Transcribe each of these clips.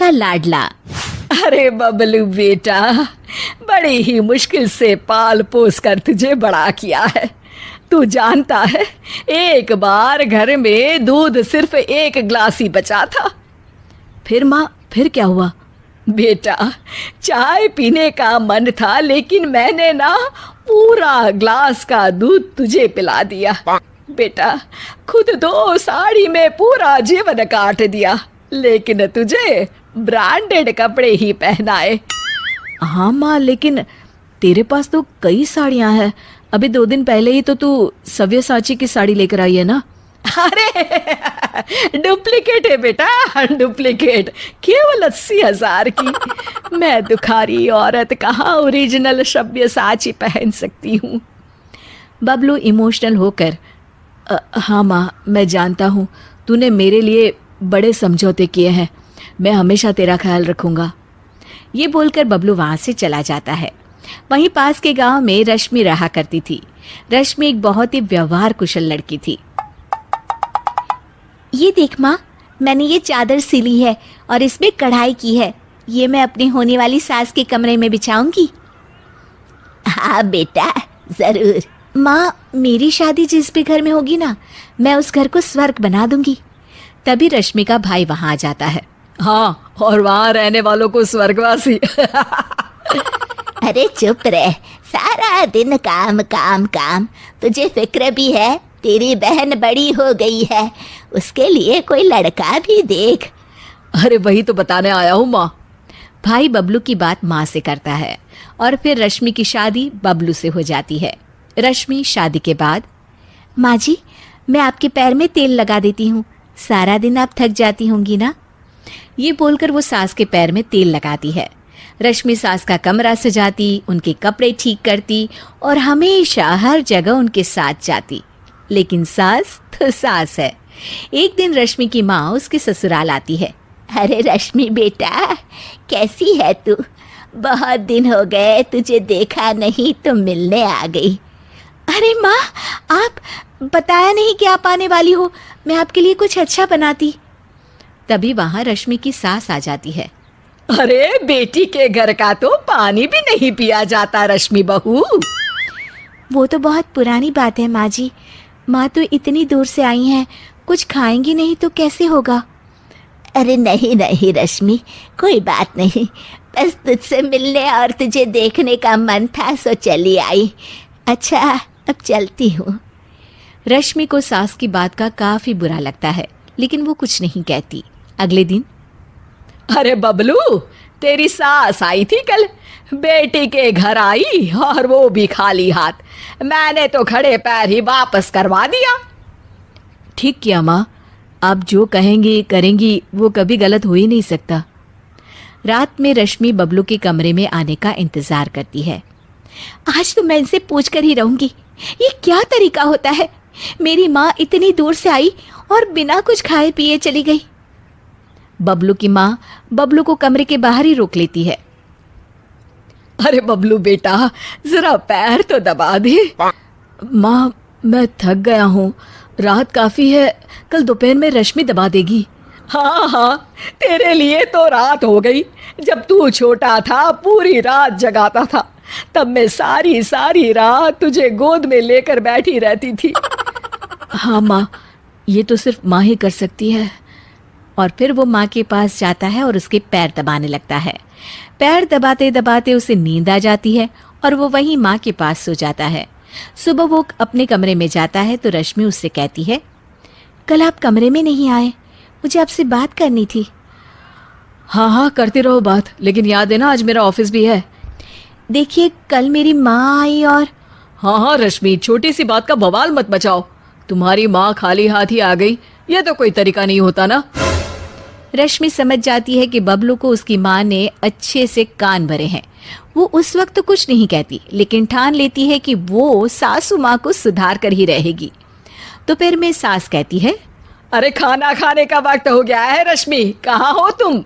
का लाडला। अरे बबलू बेटा, बड़ी ही मुश्किल से पाल पोस कर तुझे बड़ा किया है। तू जानता है, एक बार घर में दूध सिर्फ 1 गिलास ही बचा था। फिर माँ, फिर क्या हुआ? बेटा, चाय पीने का मन था, लेकिन मैंने ना पूरा ग्लास का दूध तुझे पिला दिया। बेटा, खुद तो साड़ी में पूरा जीवन काट दिया, लेकिन तुझे ब्रांडेड कपड़े ही पहनाए। हाँ माँ, लेकिन तेरे पास तो कई साड़ियाँ हैं। अभी 2 दिन पहले ही तो तू सव्यसाची की साड़ी लेकर आई है ना। अरे डुप्लीकेट है बेटा, डुप्लीकेट, केवल 80,000 की। मैं दुखारी औरत कहाँ ओरिजिनल सव्यसाची पहन सकती हूँ। बबलू इमोशनल होकर, हाँ माँ, मैं जानता हूँ तूने मेरे लिए बड़े समझौते किए हैं। मैं हमेशा तेरा ख्याल रखूँगा। ये बोलकर बबलू वहाँ से चला जाता है। वहीं पास के गांव में रश्मि रहा करती थी। रश्मि एक बहुत ही व्यवहार कुशल लड़की थी। ये देख माँ, मैंने ये चादर सिली है और इसमें कढ़ाई की है। ये मैं अपनी होने वाली सास के कमरे में बिछाऊंगी। हाँ बेटा, जरूर। माँ, मेरी शादी जिस भी घर में होगी ना, मैं उस घर को स्वर्ग बना दूंगी। तभी रश्मि का भाई वहां आ जाता है। हाँ, और वहां रहने वालों को स्वर्गवासी। अरे चुप रह, सारा दिन काम काम काम। तुझे फिक्र भी है, तेरी बहन बड़ी हो गई है, उसके लिए कोई लड़का भी देख। अरे वही तो बताने आया हूँ माँ। भाई बबलू की बात माँ से करता है और फिर रश्मि की शादी बबलू से हो जाती है। रश्मि शादी के बाद, माँ जी, मैं आपके पैर में तेल लगा देती हूँ, सारा दिन आप थक जाती होंगी ना। ये बोलकर वो सास के पैर में तेल लगाती है। रश्मि सास का कमरा सजाती, उनके कपड़े ठीक करती और हमेशा हर जगह उनके साथ जाती। लेकिन सास तो सास है। एक दिन रश्मि की माँ उसके ससुराल आती है। अरे रश्मि बेटा, कैसी है तू? बहुत दिन हो गए, तुझे देखा नहीं तो मिलने आ गई। अरे माँ, आप बताया नहीं कि आप आने वाली हो, मैं आपके लिए कुछ अच्छा बनाती। तभी वहां रश्मि की सास आ जाती है। अरे बेटी के घर का तो पानी भी नहीं पिया जाता रश्मि बहू। वो तो बहुत पुरानी बात है माँ जी। माँ तो इतनी दूर से आई हैं, कुछ खाएंगी नहीं तो कैसे होगा। अरे नहीं नहीं रश्मि, कोई बात नहीं, बस तुझसे मिलने और तुझे देखने का मन था, सो चली आई। अच्छा, अब चलती हूँ। रश्मि को सास की बात का काफी बुरा लगता है, लेकिन वो कुछ नहीं कहती। अगले दिन, अरे बबलू, तेरी सास आई थी कल, बेटी के घर आई और वो भी खाली हाथ। मैंने तो खड़े पैर ही वापस करवा दिया। ठीक किया माँ, आप जो कहेंगी करेंगी, वो कभी गलत हो ही नहीं सकता। रात में रश्मि बबलू के कमरे में आने का इंतजार करती है। आज तो मैं इनसे पूछ कर ही रहूंगी, ये क्या तरीका होता है। मेरी माँ इतनी दूर से आई और बिना कुछ खाए पिए चली गई। बबलू की माँ बबलू को कमरे के बाहर ही रोक लेती है। अरे बबलू बेटा, जरा पैर तो दबा दे। माँ, मैं थक गया हूँ, रात काफी है, कल दोपहर में रश्मि दबा देगी। हाँ हाँ, तेरे लिए तो रात हो गई। जब तू छोटा था, पूरी रात जगाता था, तब मैं सारी सारी रात तुझे गोद में लेकर बैठी रहती थी। हाँ माँ, ये तो सिर्फ माँ ही कर सकती है। और फिर वो माँ के पास जाता है और उसके पैर दबाने लगता है। पैर दबाते दबाते उसे नींद आ जाती है और वो वहीं माँ के पास सो जाता है। सुबह वो अपने कमरे में जाता है तो रश्मि उससे कहती है, कल आप कमरे में नहीं आए, मुझे आपसे बात करनी थी। हाँ हाँ, करते रहो बात, लेकिन याद है ना आज मेरा ऑफिस भी है। देखिए, कल मेरी माँ आई और... हाँ हाँ रश्मि, छोटी सी बात का बवाल मत मचाओ। तुम्हारी माँ खाली हाथ ही आ गई, ये तो कोई तरीका नहीं होता ना। रश्मि समझ जाती है कि बबलू को उसकी माँ ने अच्छे से कान भरे हैं। वो उस वक्त तो कुछ नहीं कहती, लेकिन ठान लेती है कि वो सासू माँ को सुधार कर ही रहेगी। तो फिर में सास कहती है, अरे खाना खाने का वक्त हो गया है रश्मि, कहाँ हो तुम?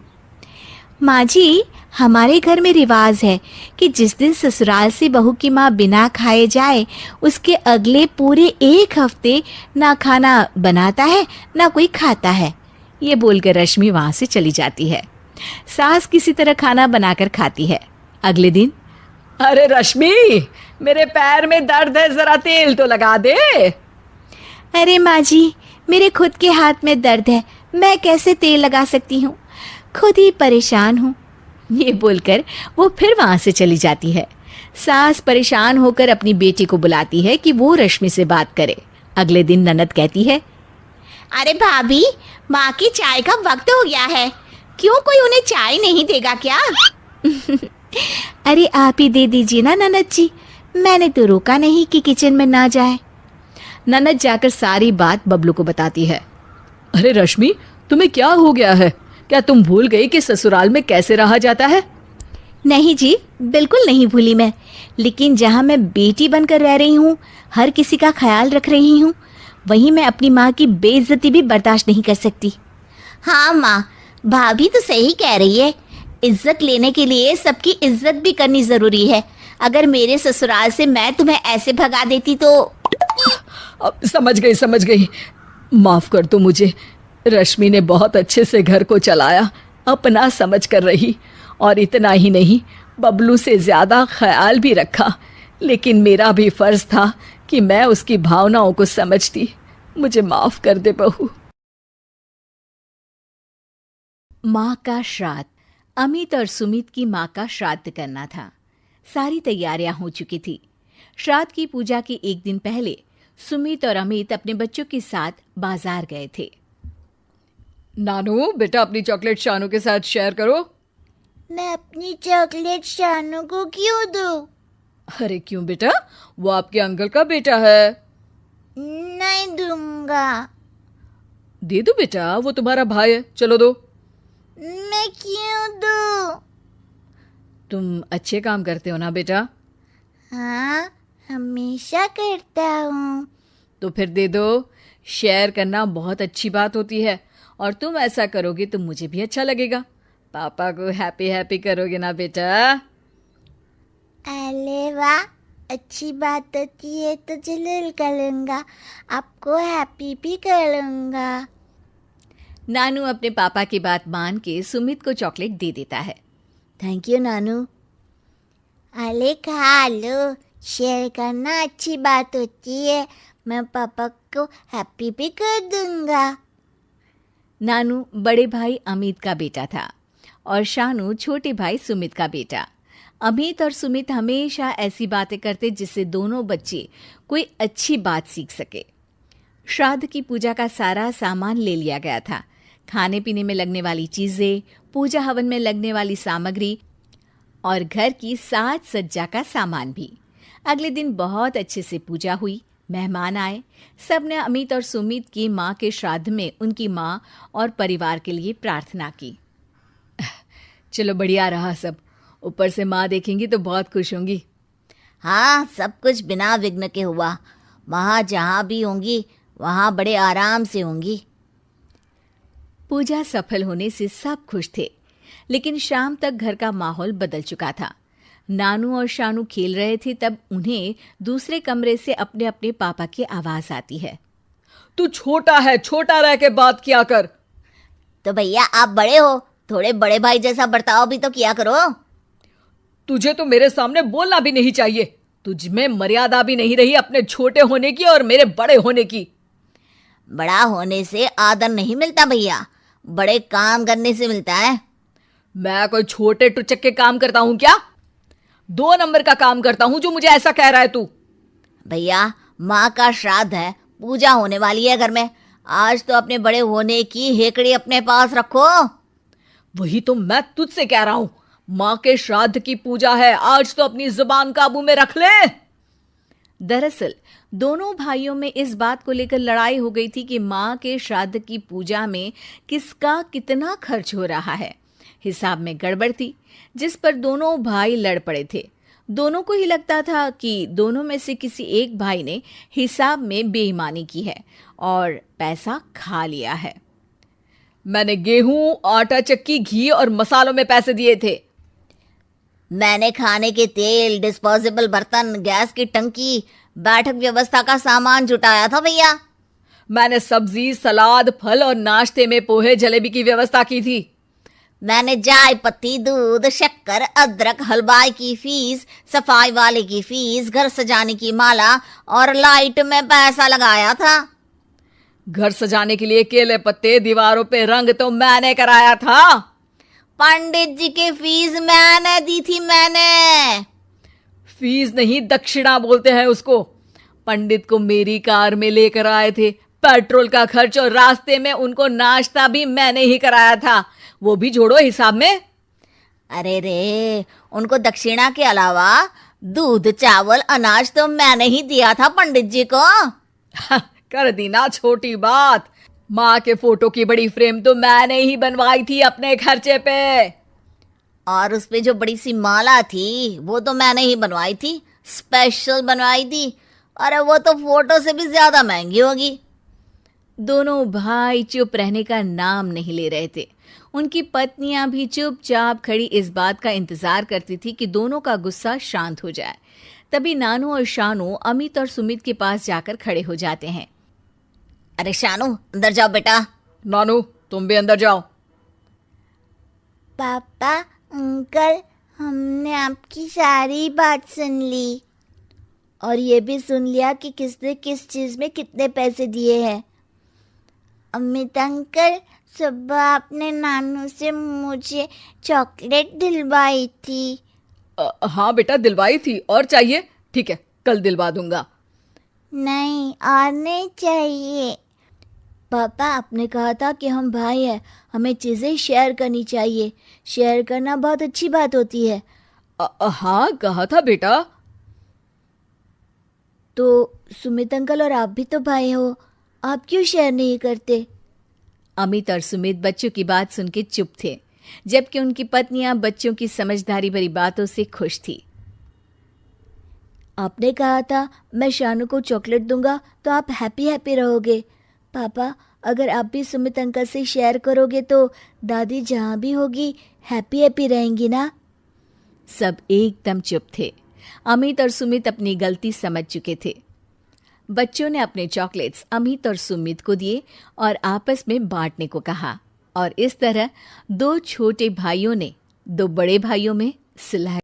माँ जी, हमारे घर में रिवाज है कि जिस दिन ससुराल से बहू की माँ बिना खाए जाए, उसके अगले पूरे 1 हफ्ते ना खाना बनाता है ना कोई खाता है। ये बोलकर रश्मि वहां से चली जाती है। सास किसी तरह खाना बनाकर खाती है। अगले दिन, अरे रश्मि, मेरे पैर में दर्द है, जरा तेल तो लगा दे। अरे माँ जी, मेरे खुद के हाथ में दर्द है, मैं कैसे तेल लगा सकती हूँ, खुद ही परेशान हूँ। ये बोलकर वो फिर वहां से चली जाती है। सास परेशान होकर अपनी बेटी को बुलाती है कि वो रश्मि से बात करे। अगले दिन ननद कहती है, अरे भाभी, माँ की चाय का वक्त हो गया है, क्यों कोई उन्हें चाय नहीं देगा क्या? अरे आप ही दे दीजिए ना ननद जी, मैंने तो रोका नहीं कि किचन में ना जाए। ननद जाकर सारी बात बबलू को बताती है। अरे रश्मि, तुम्हें क्या हो गया है? क्या तुम भूल गई कि ससुराल में कैसे रहा जाता है? नहीं जी, बिल्कुल नहीं भूली मैं, लेकिन जहाँ मैं बेटी बनकर रह रही हूँ, हर किसी का ख्याल रख रही हूँ, वहीं मैं अपनी माँ की बेइज्जती भी बर्दाश्त नहीं कर सकती। हाँ माँ, भाभी तो सही कह रही है, इज्जत लेने के लिए सबकी इज्जत भी करनी जरूरी है। अगर मेरे ससुराल से मैं तुम्हें ऐसे भगा देती तो। अब समझ गई, माफ कर दो मुझे। रश्मि ने बहुत अच्छे से घर को चलाया, अपना समझ कर रही, और इतना ही नहीं, बबलू से ज्यादा ख्याल भी रखा। लेकिन मेरा भी फर्ज था कि मैं उसकी भावनाओं को समझती। मुझे माफ कर दे बहू। माँ का श्राद्ध। अमित और सुमित की माँ का श्राद्ध करना था। सारी तैयारियां हो चुकी थी। श्राद्ध की पूजा के एक दिन पहले सुमित और अमित अपने बच्चों के साथ बाजार गए थे। नानू बेटा, अपनी चॉकलेट शानू के साथ शेयर करो। मैं अपनी चॉकलेट शानू को क्यों दूं? अरे क्यों बेटा, वो आपके अंकल का बेटा है। नहीं दूंगा। दे दो बेटा, वो तुम्हारा भाई है, चलो दो। मैं क्यों दूं? तुम अच्छे काम करते हो ना बेटा। हाँ, हमेशा करता हूँ। तो फिर दे दो। शेयर करना बहुत अच्छी बात होती है, और तुम ऐसा करोगे तो मुझे भी अच्छा लगेगा। पापा को हैप्पी हैप्पी करोगे ना बेटा। अरे वाह, अच्छी बात होती है तो जरूर करूँगा, आपको हैप्पी भी करूँगा। नानू अपने पापा की बात मान के सुमित को चॉकलेट दे देता है। थैंक यू नानू। अरे खा लो, शेयर करना अच्छी बात होती है, मैं पापा को हैप्पी भी कर दूँगा। नानू बड़े भाई अमित का बेटा था और शानू छोटे भाई सुमित का बेटा। अमित और सुमित हमेशा ऐसी बातें करते जिससे दोनों बच्चे कोई अच्छी बात सीख सके। श्राद्ध की पूजा का सारा सामान ले लिया गया था। खाने पीने में लगने वाली चीजें, पूजा हवन में लगने वाली सामग्री और घर की साज सज्जा का सामान भी। अगले दिन बहुत अच्छे से पूजा हुई, मेहमान आए। सबने अमित और सुमित की माँ के श्राद्ध में उनकी माँ और परिवार के लिए प्रार्थना की। चलो बढ़िया रहा सब, ऊपर से माँ देखेंगी तो बहुत खुश होंगी। हाँ, सब कुछ बिना विघ्न के हुआ। माँ जहाँ भी होंगी वहाँ बड़े आराम से होंगी। पूजा सफल होने से सब खुश थे, लेकिन शाम तक घर का माहौल बदल चुका था। नानू और शानू खेल रहे थे, तब उन्हें दूसरे कमरे से अपने अपने पापा की आवाज आती है। तू छोटा है, छोटा रह के बात किया कर। तो भैया आप बड़े हो, थोड़े बड़े भाई जैसा बर्ताव भी तो किया करो। तुझे तो मेरे सामने बोलना भी नहीं चाहिए। तुझ में मर्यादा भी नहीं रही अपने छोटे होने की और मेरे बड़े होने की। बड़ा होने से आदर नहीं मिलता भैया, बड़े काम करने से मिलता है। मैं कोई छोटे टुचक के काम करता हूँ क्या? 2 नंबर का काम करता हूँ जो मुझे ऐसा कह रहा है तू। भैया, माँ का श्राद्ध है, पूजा होने वाली है घर में, आज तो अपने बड़े होने की हेकड़ी अपने पास रखो। वही तो मैं तुझसे कह रहा हूँ, माँ के श्राद्ध की पूजा है, आज तो अपनी जुबान काबू में रख ले। दरअसल दोनों भाइयों में इस बात को लेकर लड़ाई हो गई थी कि माँ के श्राद्ध की पूजा में किसका कितना खर्च हो रहा है। हिसाब में गड़बड़ थी, जिस पर दोनों भाई लड़ पड़े थे। दोनों को ही लगता था कि दोनों में से किसी एक भाई ने हिसाब में बेईमानी की है और पैसा खा लिया है। मैंने गेहूं, आटा चक्की, घी और मसालों में पैसे दिए थे। मैंने खाने के तेल, डिस्पोजेबल बर्तन, गैस की टंकी, बैठक व्यवस्था का सामान जुटाया था भैया। मैंने सब्जी, सलाद, फल और नाश्ते में पोहे जलेबी की व्यवस्था की थी। मैंने चाय पत्ती, दूध, शक्कर, अदरक, हलवाई की फीस, सफाई वाले की फीस, घर सजाने की माला और लाइट में पैसा लगाया था। घर सजाने के लिए केले पत्ते, दीवारों पे रंग तो मैंने कराया था। पंडित जी की फीस मैंने दी थी, मैंने। फीस नहीं, दक्षिणा बोलते हैं उसको। पंडित को मेरी कार में लेकर आए थे, पेट्रोल का खर्च और रास्ते में उनको नाश्ता भी मैंने ही कराया था। वो भी जोड़ो हिसाब में। अरे रे, उनको दक्षिणा के अलावा दूध, चावल, अनाज तो मैंने ही दिया था पंडित जी को। कर दी ना छोटी बात। माँ के फोटो की बड़ी फ्रेम तो मैंने ही बनवाई थी अपने खर्चे पे। और उस पे जो बड़ी सी माला थी वो तो मैंने ही बनवाई थी, स्पेशल बनवाई थी। अरे वो तो फोटो से भी ज्यादा महंगी होगी। दोनों भाई चुप रहने का नाम नहीं ले रहे थे। उनकी पत्नियां भी चुपचाप खड़ी इस बात का इंतजार करती थी कि दोनों का गुस्सा शांत हो जाए। तभी नानू और शानू अमित और सुमित के पास जाकर खड़े हो जाते हैं। अरे शानू, अंदर जाओ बेटा। नानू, तुम भी अंदर जाओ। पापा, अंकल, हमने आपकी सारी बात सुन ली और ये भी सुन लिया कि किसने किस चीज में कितने पैसे दिए हैं। अमित अंकल, सुबह आपने नानू से मुझे चॉकलेट दिलवाई थी। हाँ बेटा, दिलवाई थी। और चाहिए? ठीक है, कल दिलवा दूंगा। नहीं, और नहीं चाहिए। पापा, आपने कहा था कि हम भाई हैं, हमें चीजें शेयर करनी चाहिए। शेयर करना बहुत अच्छी बात होती है। हाँ, कहा था बेटा। तो सुमित अंकल और आप भी तो भाई हो, आप क्यों शेयर नहीं करते? अमित और सुमित बच्चों की बात सुन के चुप थे, जबकि उनकी पत्नियां बच्चों की समझदारी भरी बातों से खुश थी। आपने कहा था मैं शानू को चॉकलेट दूंगा तो आप हैप्पी हैप्पी रहोगे। पापा, अगर आप भी सुमित अंकल से शेयर करोगे तो दादी जहाँ भी होगी हैप्पी हैप्पी रहेंगी ना? सब एकदम चुप थे। अमित और सुमित अपनी गलती समझ चुके थे। बच्चों ने अपने चॉकलेट्स अमित और सुमित को दिए और आपस में बांटने को कहा, और इस तरह दो छोटे भाइयों ने दो बड़े भाइयों में सुलह